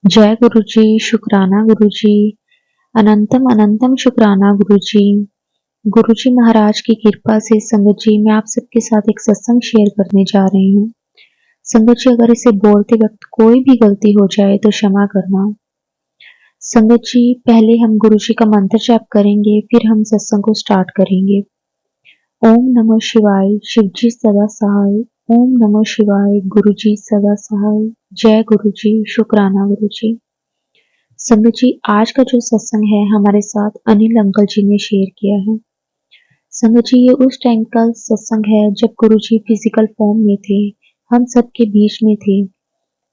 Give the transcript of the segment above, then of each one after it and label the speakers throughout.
Speaker 1: जय गुरु जी, शुक्राना गुरु जी, अनंतम अनंतम शुक्राना गुरु जी। गुरु जी महाराज की कृपा से संगत जी मैं आप सबके साथ एक सत्संग शेयर करने जा रही हूँ। संगत जी अगर इसे बोलते वक्त कोई भी गलती हो जाए तो क्षमा करना। संगत जी पहले हम गुरु जी का मंत्र जाप करेंगे, फिर हम सत्संग को स्टार्ट करेंगे। ओम नमः शिवाय, शिव जी सदा सहाय। ओम नमः शिवाय, गुरु जी सदा सहाय। जय गुरु जी, शुक्राना गुरु जी। संगत जी आज का जो सत्संग है हमारे साथ अनिल अंकल जी ने शेयर किया है। संगत जी ये उस टाइम का सत्संग है जब गुरु जी फिजिकल फॉर्म में थे, हम सबके बीच में थे।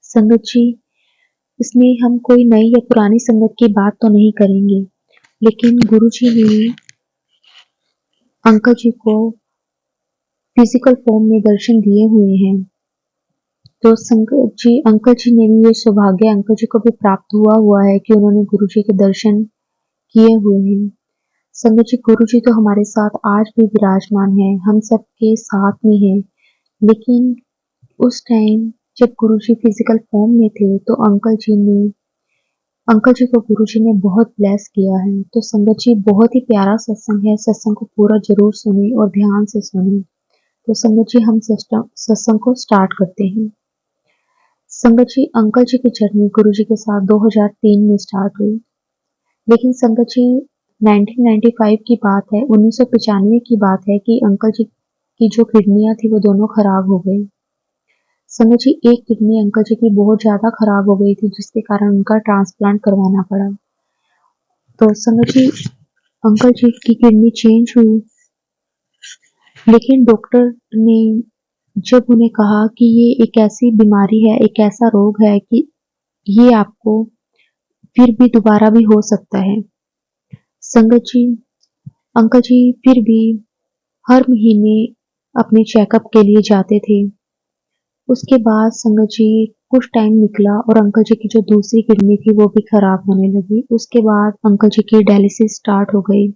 Speaker 1: संगत जी इसमें हम कोई नई या पुरानी संगत की बात तो नहीं करेंगे, लेकिन गुरु जी ने अंकल जी को फिजिकल फॉर्म में दर्शन दिए हुए हैं। तो संगत जी अंकल जी ने भी ये सौभाग्य अंकल जी को भी प्राप्त हुआ है कि उन्होंने गुरु जी के दर्शन किए हुए हैं। संगत जी गुरु जी तो हमारे साथ आज भी विराजमान है, हम सबके साथ में है। लेकिन उस टाइम जब गुरु जी फिजिकल फॉर्म में थे तो अंकल जी को गुरु जी ने बहुत ब्लेस किया है। तो संगत जी बहुत ही प्यारा सत्संग है, सत्संग को पूरा जरूर सुने और ध्यान से सुने। तो संगत जी हम सत्संग को स्टार्ट करते हैं। संगत जी अंकल जी की जर्नी गुरु जी के साथ 2003 में स्टार्ट हुई, लेकिन संगत जी 1995 की बात है, 1995 की बात है कि अंकल जी की जो किडनियां थी वो दोनों खराब हो गई। संगत जी एक किडनी अंकल जी की बहुत ज्यादा खराब हो गई थी, जिसके कारण उनका ट्रांसप्लांट करवाना पड़ा। तो संगत जी अंकल जी की किडनी चेंज हुई, लेकिन डॉक्टर ने जब उन्हें कहा कि ये एक ऐसी बीमारी है, एक ऐसा रोग है कि ये आपको फिर भी दोबारा भी हो सकता है। संगत जी अंकल जी फिर भी हर महीने अपने चेकअप के लिए जाते थे। उसके बाद संगत जी कुछ टाइम निकला और अंकल जी की जो दूसरी किडनी थी वो भी खराब होने लगी। उसके बाद अंकल जी की डायलिसिस स्टार्ट हो गई।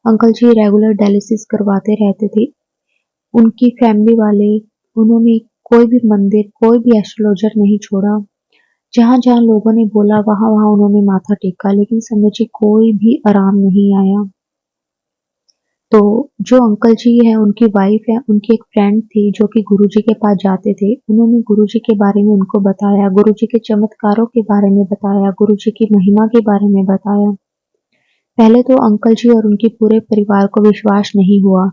Speaker 1: अंकल जी रेगुलर डायलिसिस करवाते रहते थे। उनकी फैमिली वाले उन्होंने कोई भी मंदिर, कोई भी एस्ट्रोलॉजर नहीं छोड़ा। जहां जहां लोगों ने बोला वहां वहां उन्होंने माथा टेका, लेकिन संगत जी कोई भी आराम नहीं आया। तो जो अंकल जी हैं उनकी वाइफ है, उनकी एक फ्रेंड थी जो कि गुरुजी के पास जाते थे। उन्होंने गुरुजी के बारे में उनको बताया, गुरुजी के चमत्कारों के बारे में बताया, गुरुजी की महिमा के बारे में बताया। पहले तो अंकल जी और उनके पूरे परिवार को विश्वास नहीं हुआ,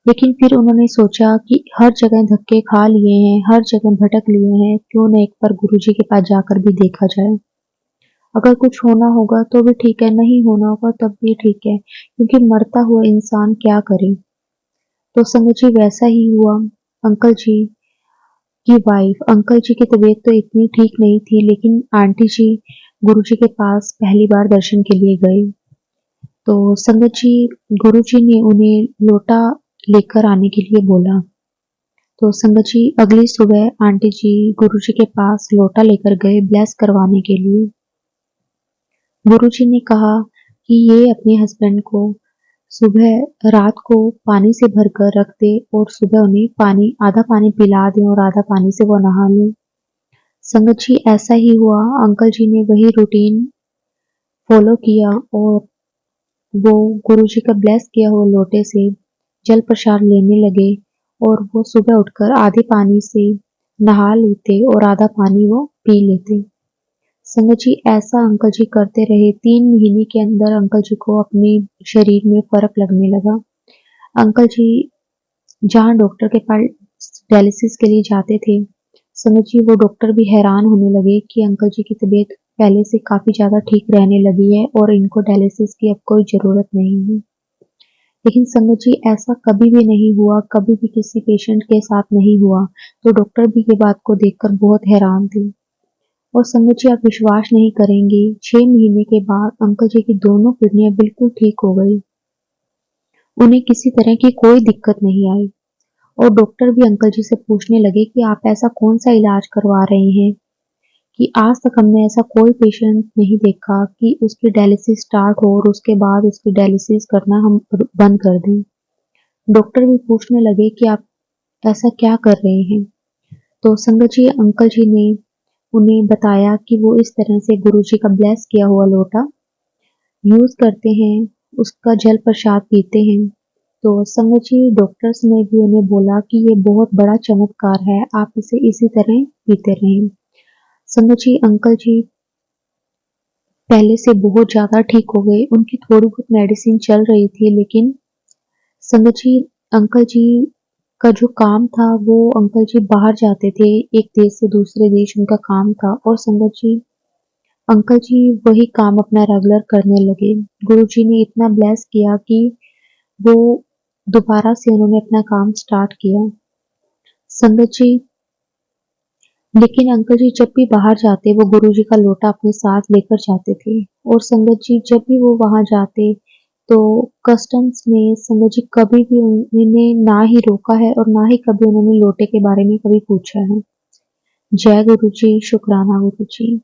Speaker 1: लेकिन फिर उन्होंने सोचा कि हर जगह धक्के खा लिए हैं, हर जगह भटक लिए हैं, क्यों न एक बार गुरुजी के पास जाकर भी देखा जाए। अगर कुछ होना होगा तो भी ठीक है, नहीं होना होगा तब भी ठीक है, क्योंकि मरता हुआ इंसान क्या करे। तो संगत जी वैसा ही हुआ। अंकल जी की वाइफ, अंकल जी की तबीयत तो इतनी ठीक नहीं थी, लेकिन आंटी जी गुरु जी के पास पहली बार दर्शन के लिए गए। तो संगत जी गुरु जी ने उन्हें लोटा लेकर आने के लिए बोला। तो संगत जी अगली सुबह आंटी जी गुरु जी के पास लोटा लेकर गए ब्लेस करवाने के लिए। गुरु जी ने कहा कि ये अपने हस्बैंड को सुबह रात को पानी से भरकर रख दे और सुबह उन्हें आधा पानी पिला दें और आधा पानी से वो नहा लें। संगत जी ऐसा ही हुआ, अंकल जी ने वही रूटीन फॉलो किया और वो गुरु जी का ब्लेस किया हुआ लोटे से जल प्रसाद लेने लगे और वो सुबह उठकर आधे पानी से नहा लेते और आधा पानी वो पी लेते। संगत जी ऐसा अंकल जी करते रहे। 3 महीने के अंदर अंकल जी को अपने शरीर में फर्क लगने लगा। अंकल जी जहाँ डॉक्टर के पास डायलिसिस के लिए जाते थे, संगत जी वो डॉक्टर भी हैरान होने लगे कि अंकल जी की तबीयत पहले से काफी ज्यादा ठीक रहने लगी है और इनको डायलिसिस की अब कोई जरूरत नहीं है। लेकिन संगत जी ऐसा कभी भी नहीं हुआ, कभी भी किसी पेशेंट के साथ नहीं हुआ। तो डॉक्टर भी ये बात को देखकर बहुत हैरान थे। और संगत जी आप विश्वास नहीं करेंगे, 6 महीने के बाद अंकल जी की दोनों किडनियां बिल्कुल ठीक हो गई। उन्हें किसी तरह की कोई दिक्कत नहीं आई। और डॉक्टर भी अंकल जी से पूछने लगे कि आप ऐसा कौन सा इलाज करवा रहे हैं कि आज तक हमने ऐसा कोई पेशेंट नहीं देखा कि उसकी डायलिसिस स्टार्ट हो और उसके बाद उसकी डायलिसिस करना हम बंद कर दें। डॉक्टर भी पूछने लगे कि आप ऐसा क्या कर रहे हैं। तो संगत जी अंकल जी ने उन्हें बताया कि वो इस तरह से गुरुजी का ब्लेस किया हुआ लोटा यूज़ करते हैं, उसका जल प्रसाद पीते हैं। तो संगत जी डॉक्टर्स ने भी उन्हें बोला कि ये बहुत बड़ा चमत्कार है, आप इसे इसी तरह पीते रहें। संगत जी अंकल जी पहले से बहुत ज़्यादा ठीक हो गए, उनकी थोड़ी बहुत मेडिसिन चल रही थी, लेकिन संगत जी अंकल जी का जो काम था वो अंकल जी बाहर जाते थे, एक देश से दूसरे देश उनका काम था और संगत जी अंकल जी वही काम अपना रेगुलर करने लगे। गुरुजी ने इतना ब्लेस किया कि वो दोबारा से उन्होंने अपना काम स्टार्ट किया। संगत जी लेकिन अंकल जी जब भी बाहर जाते वो गुरुजी का लोटा अपने साथ लेकर जाते थे और संगत जी जब भी वो वहां जाते तो कस्टम्स ने संगत जी कभी भी उन्हें ना ही रोका है और ना ही कभी उन्होंने लोटे के बारे में कभी पूछा है। जय गुरुजी, शुक्राना गुरुजी।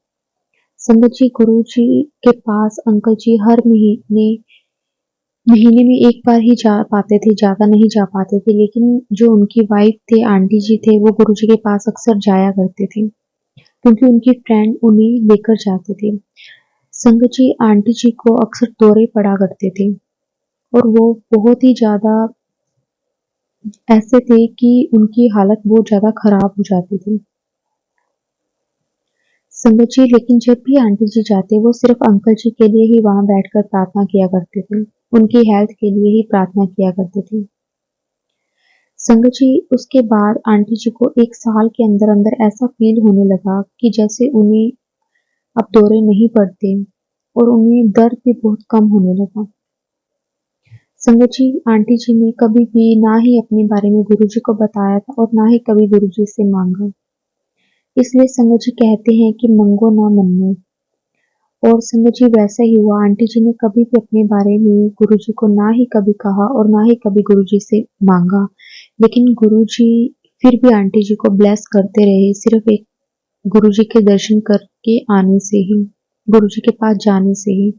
Speaker 1: संगत जी गुरुजी के पास अंकल जी हर महीने महीने में एक बार ही जा पाते थे, ज़्यादा नहीं जा पाते थे, लेकिन जो उनकी वाइफ थे, आंटी जी थे, वो गुरुजी के पास अक्सर जाया करते थे, क्योंकि उनकी फ्रेंड उन्हें लेकर जाते थे। संगत जी आंटी जी को अक्सर दौरे पड़ा करते थे और वो बहुत ही ज़्यादा ऐसे थे कि उनकी हालत बहुत ज़्यादा खराब हो जाती थी। संगत जी लेकिन जब भी आंटी जी जाते, वो सिर्फ अंकल जी के लिए ही वहाँ बैठकर प्रार्थना किया करते थे, उनकी हेल्थ के लिए ही प्रार्थना किया करते थे। संगत जी उसके बाद आंटी जी को 1 साल के अंदर-अंदर ऐसा फ़ील होने लगा कि जैसे उन्हें अब दौरे नहीं पड़ते और उन्हें दर्द भी बहुत कम होने लगा। संगत जी आंटी जी ने कभी भी ना ही अपने बारे में गुरुजी को बताया था और ना ही कभी गुरुजी से माँगा। इसलिए संगत जी कहते हैं कि मंगो ना मन्नो। और संगत जी वैसा ही हुआ, आंटी जी ने कभी भी अपने बारे में गुरुजी को ना ही कभी कहा और ना ही कभी गुरुजी से माँगा। लेकिन गुरुजी फिर भी आंटी जी को ब्लेस करते रहे, सिर्फ एक गुरुजी के दर्शन करके आने से ही, गुरुजी के पास जाने से ही।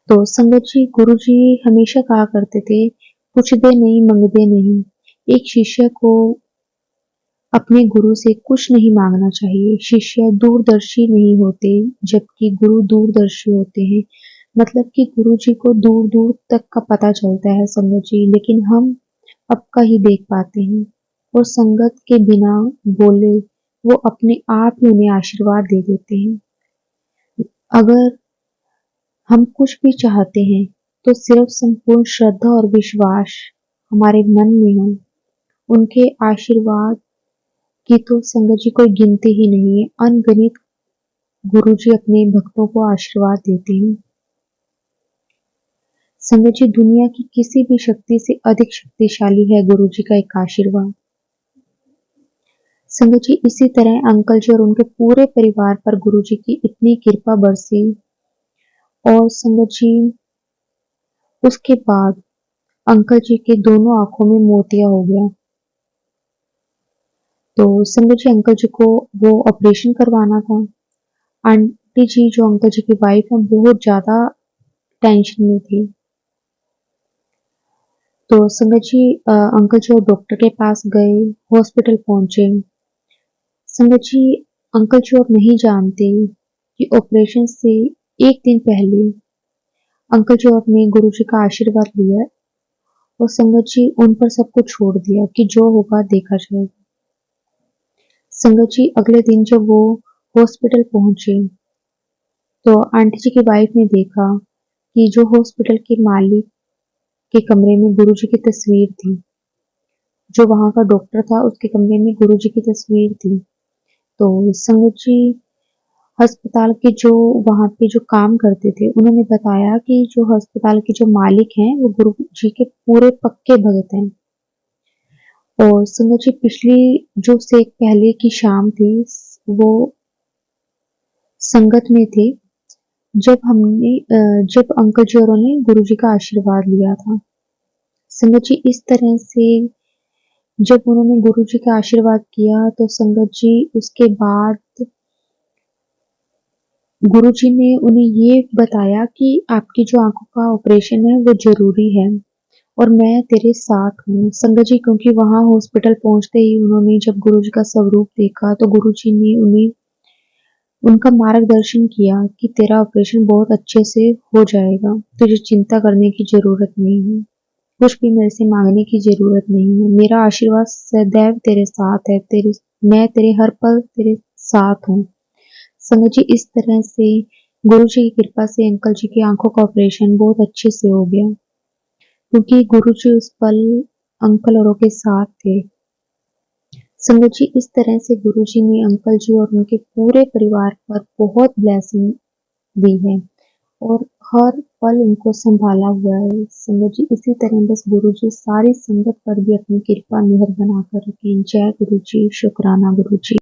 Speaker 1: तो संगत जी गुरुजी हमेशा कहा करते थे, पुछदे नहीं मंगदे नहीं। एक शिष्य को अपने गुरु से कुछ नहीं मांगना चाहिए। शिष्य दूरदर्शी नहीं होते, जबकि गुरु दूरदर्शी होते हैं। मतलब कि गुरु जी को दूर दूर तक का पता चलता है संगत जी, लेकिन हम अब का ही देख पाते हैं और संगत के बिना बोले वो अपने आप ही उन्हें आशीर्वाद दे देते हैं। अगर हम कुछ भी चाहते हैं तो सिर्फ संपूर्ण श्रद्धा और विश्वास हमारे मन में हो, उनके आशीर्वाद की तो संगत जी कोई गिनती ही नहीं है। अनगिनत गुरुजी अपने भक्तों को आशीर्वाद देते हैं। संगत जी दुनिया की किसी भी शक्ति से अधिक शक्तिशाली है गुरुजी का एक आशीर्वाद। संगत जी इसी तरह अंकल जी और उनके पूरे परिवार पर गुरुजी की इतनी कृपा बरसी और संगत जी उसके बाद अंकल जी के दोनों आंखों में मोतिया हो गया। तो संगत जी अंकल जी को वो ऑपरेशन करवाना था। आंटी जी जो अंकल जी की वाइफ है बहुत ज्यादा टेंशन में थी। तो संगत जी अंकल जी और डॉक्टर के पास गए, हॉस्पिटल पहुंचे। संगत जी अंकल जी और नहीं जानते कि ऑपरेशन से एक दिन पहले अंकल जी और ने गुरु जी का आशीर्वाद लिया और संगत जी उन पर सब कुछ छोड़ दिया कि जो होगा देखा जाएगा। संगत जी अगले दिन जब वो हॉस्पिटल पहुंचे तो आंटी जी की वाइफ ने देखा कि जो हॉस्पिटल के मालिक के कमरे में गुरुजी की तस्वीर थी, जो वहाँ का डॉक्टर था उसके कमरे में गुरुजी की तस्वीर थी। तो संगत जी अस्पताल के जो वहाँ पे जो काम करते थे उन्होंने बताया कि जो अस्पताल के जो मालिक हैं वो गुरुजी के पूरे पक्के भगत हैं। और संगत जी पिछली जो से पहले की शाम थी वो संगत में थे जब अंकल जी और ने गुरुजी का आशीर्वाद लिया था। संगत जी इस तरह से जब उन्होंने गुरुजी का आशीर्वाद किया तो संगत जी उसके बाद गुरुजी ने उन्हें ये बताया कि आपकी जो आंखों का ऑपरेशन है वो जरूरी है और मैं तेरे साथ हूँ। संगत जी, क्योंकि वहाँ हॉस्पिटल पहुँचते ही उन्होंने जब गुरुजी का स्वरूप देखा तो गुरुजी ने उन्हें उनका मार्गदर्शन किया कि तेरा ऑपरेशन बहुत अच्छे से हो जाएगा, तुझे चिंता करने की ज़रूरत नहीं है, कुछ भी मेरे से माँगने की ज़रूरत नहीं है, मेरा आशीर्वाद सदैव तेरे साथ है, मैं तेरे हर पल तेरे साथ हूँ। संगत जी, इस तरह से गुरुजी की कृपा से अंकल जी की आँखों का ऑपरेशन बहुत अच्छे से हो गया, क्योंकि गुरुजी उस पल अंकल औरों के साथ थे। संगत जी, इस तरह से गुरुजी ने अंकल जी और उनके पूरे परिवार पर बहुत ब्लेसिंग दी है और हर पल उनको संभाला हुआ है। संगत जी, इसी तरह बस गुरुजी सारी संगत पर भी अपनी कृपा मेहर बनाकर रखें। जय गुरुजी, शुक्राना गुरुजी।